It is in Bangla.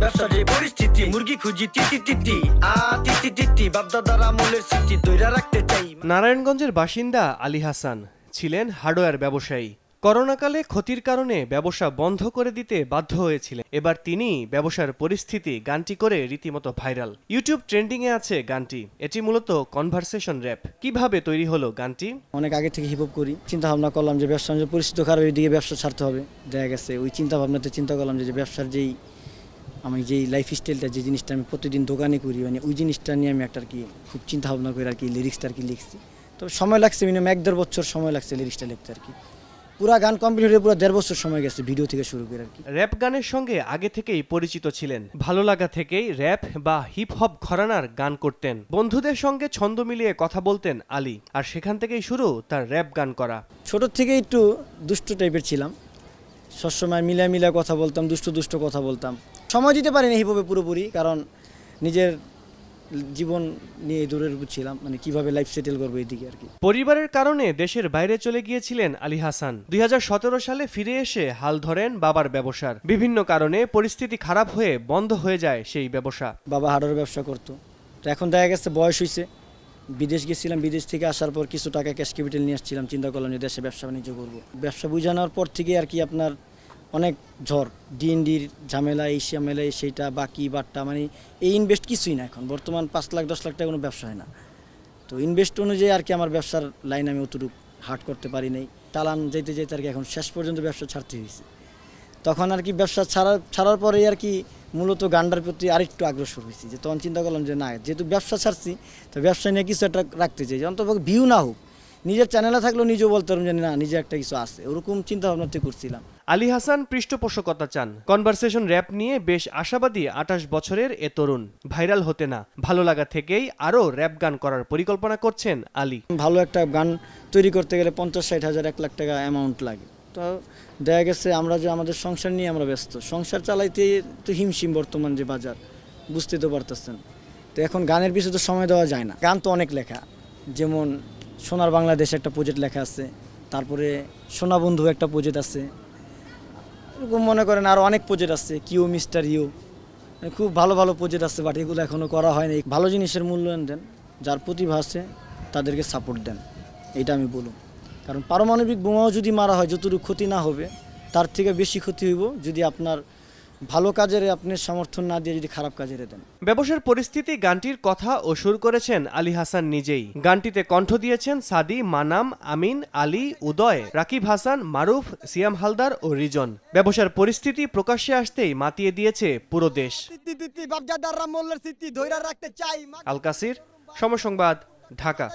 ব্যবসা যে পরিস্থিতি মুরগি খুঁজি তিতি তিতি তিতি তিতি বাপদাদার আমলের স্মৃতি ধইরা রাখতে চাই। নারায়ণগঞ্জের বাসিন্দা আলী হাসান ছিলেন হার্ডওয়্যার ব্যবসায়ী। করোনাকালে ক্ষতির কারণে ব্যবসা বন্ধ করে দিতে বাধ্য হয়েছিলেন। এবার তিনি ব্যবসার পরিস্থিতি গানটি করে রীতিমতো ভাইরাল। ইউটিউব ট্রেন্ডিংয়ে আছে গানটি। এটি মূলত কনভারসেশন র্যাপ। কিভাবে তৈরি হলো গানটি? অনেক আগে থেকে হিপ হপ করি, চিন্তা ভাবনা করলাম যে ব্যবসা পরিস্থিতি খারাপ, দিকে ব্যবসা ছাড়তে হবে। দেখা গেছে ওই চিন্তা ভাবনাতে চিন্তা করলাম যে ব্যবসার আমি যেই লাইফ স্টাইলটা, যে জিনিসটা আমি প্রতিদিন দোকানে করি, মানে ওই জিনিসটা নিয়ে আমি একটা আর কি খুব চিন্তা ভাবনা করে আর কি লিরিক্সটা আর কি লিখছি। তো সময় লাগছে মিনিমাম 1-1.5 বছর সময় লাগছে লিরিক্সটা লিখতে আর কি। পুরা গান কমপ্লিট হয়ে পুরো 1.5 বছর সময় গেছে ভিডিও থেকে শুরু করে আর কি। র্যাপ গানের সঙ্গে আগে থেকেই পরিচিত ছিলেন। ভালো লাগা থেকেই র্যাপ বা হিপ হপ ঘরানার গান করতেন। বন্ধুদের সঙ্গে ছন্দ মিলিয়ে কথা বলতেন আলী, আর সেখান থেকেই শুরু তার র্যাপ গান করা। ছোট থেকে একটু দুষ্ট টাইপের ছিলাম, সবসময় মিলা কথা বলতাম, দুষ্ট কথা বলতাম। সময় দিতে পারিনি হিপ হপে পুরোপুরি, কারণ নিজের জীবন নিয়ে দূরের ছিলাম, মানে কিভাবে লাইফ সেটেল করবো এইদিকে আর কি। পরিবারের কারণে দেশের বাইরে চলে গিয়েছিলেন আলী হাসান। 2017 সালে ফিরে এসে হাল ধরেন বাবার ব্যবসার। বিভিন্ন কারণে পরিস্থিতি খারাপ হয়ে বন্ধ হয়ে যায় সেই ব্যবসা। বাবা হার্ডওয়্যার ব্যবসা করতো, তো এখন দেখা গেছে বয়স হয়েছে, বিদেশ গেছিলাম, বিদেশ থেকে আসার পর কিছু টাকা ক্যাশ ক্যাপিটাল নিয়ে আসছিলাম, চিন্তা করলাম যে দেশে ব্যবসা বাণিজ্য করবো। ব্যবসা বুঝানোর পর থেকে আর কি আপনার অনেক ঝড়, ডিএনডির ঝামেলা, এই ঝামেলা, সেইটা বাকি বাট্টা, মানে এই ইনভেস্ট কিছুই না এখন বর্তমান। 5 লাখ 10 লাখ টাকা কোনো ব্যবসা হয় না। তো ইনভেস্ট অনুযায়ী আর কি আমার ব্যবসার লাইন আমি অতটুকু হার্ড করতে পারি নাই। চালান যেতে আর কি এখন শেষ পর্যন্ত ব্যবসা ছাড়তে হয়েছে। তখন আর কি ব্যবসা ছাড়ার পরেই আর কি মূলত গানটার প্রতি আরেকটু অগ্রসর হয়েছি। যে তখন চিন্তা করলাম যে না, যেহেতু ব্যবসা ছাড়ছি তো ব্যবসা নিয়ে কিছু একটা রাখতে চাই, অন্তত ভিউ না হোক, নিজের চ্যানেলে থাকলেও নিজেও বলতে পারলাম যে না, নিজে একটা কিছু আছে, ওরকম চিন্তা ভাবনাতে করছিলাম। আলী হাসান পৃষ্ঠপোষকতা চান। কনভারসেশন র্যাপ নিয়ে বেশ আশাবাদী 28 বছরের এ তরুণ। ভাইরাল হতে না, ভালো লাগা থেকেই আরও র্যাপ গান করার পরিকল্পনা করছেন আলী। ভালো একটা গান তৈরি করতে গেলে 50-60 হাজার 1 লাখ টাকা অ্যামাউন্ট লাগে। তো দেখা গেছে আমরা যে আমাদের সংসার নিয়ে আমরা ব্যস্ত, সংসার চালাইতে তো হিমশিম বর্তমান যে বাজার, বুঝতে তো পারতেছেন। তো এখন গানের পিছনে তো সময় দেওয়া যায় না। গান তো অনেক লেখা, যেমন সোনার বাংলাদেশ একটা প্রজেক্ট লেখা আছে, তারপরে সোনা বন্ধু একটা প্রজেক্ট আছে, এরকম মনে করেন আরও অনেক প্রজেক্ট আছে, কিউ মিস্টার ইউ, খুব ভালো প্রজেক্ট আছে, বাট এগুলো এখনও করা হয়নি। ভালো জিনিসের মূল্যায়ন দেন, যার প্রতিভা আছে তাদেরকে সাপোর্ট দেন, এটা আমি বলব। কারণ পারমাণবিক বোমাও যদি মারা হয়, যতটুকু ক্ষতি না হবে তার থেকে বেশি ক্ষতি হইব যদি আপনার ভালো কাজের আপনি সমর্থন না দিয়ে যদি খারাপ কাজের দেন। ব্যবসার পরিস্থিতি গানটির কথা ও সুর করেছেন আলী হাসান নিজেই। গানটিতে কণ্ঠ দিয়েছেন সাদি, মানাম, আমিন, আলী, উদয়, রাকিব হাসান, মারুফ, সিয়াম হালদার ও রিজন। ব্যবসার পরিস্থিতি প্রকাশ্যে আসতেই মাতিয়ে দিয়েছে পুরো দেশ। আল কাসির, সময় সংবাদ, ঢাকা।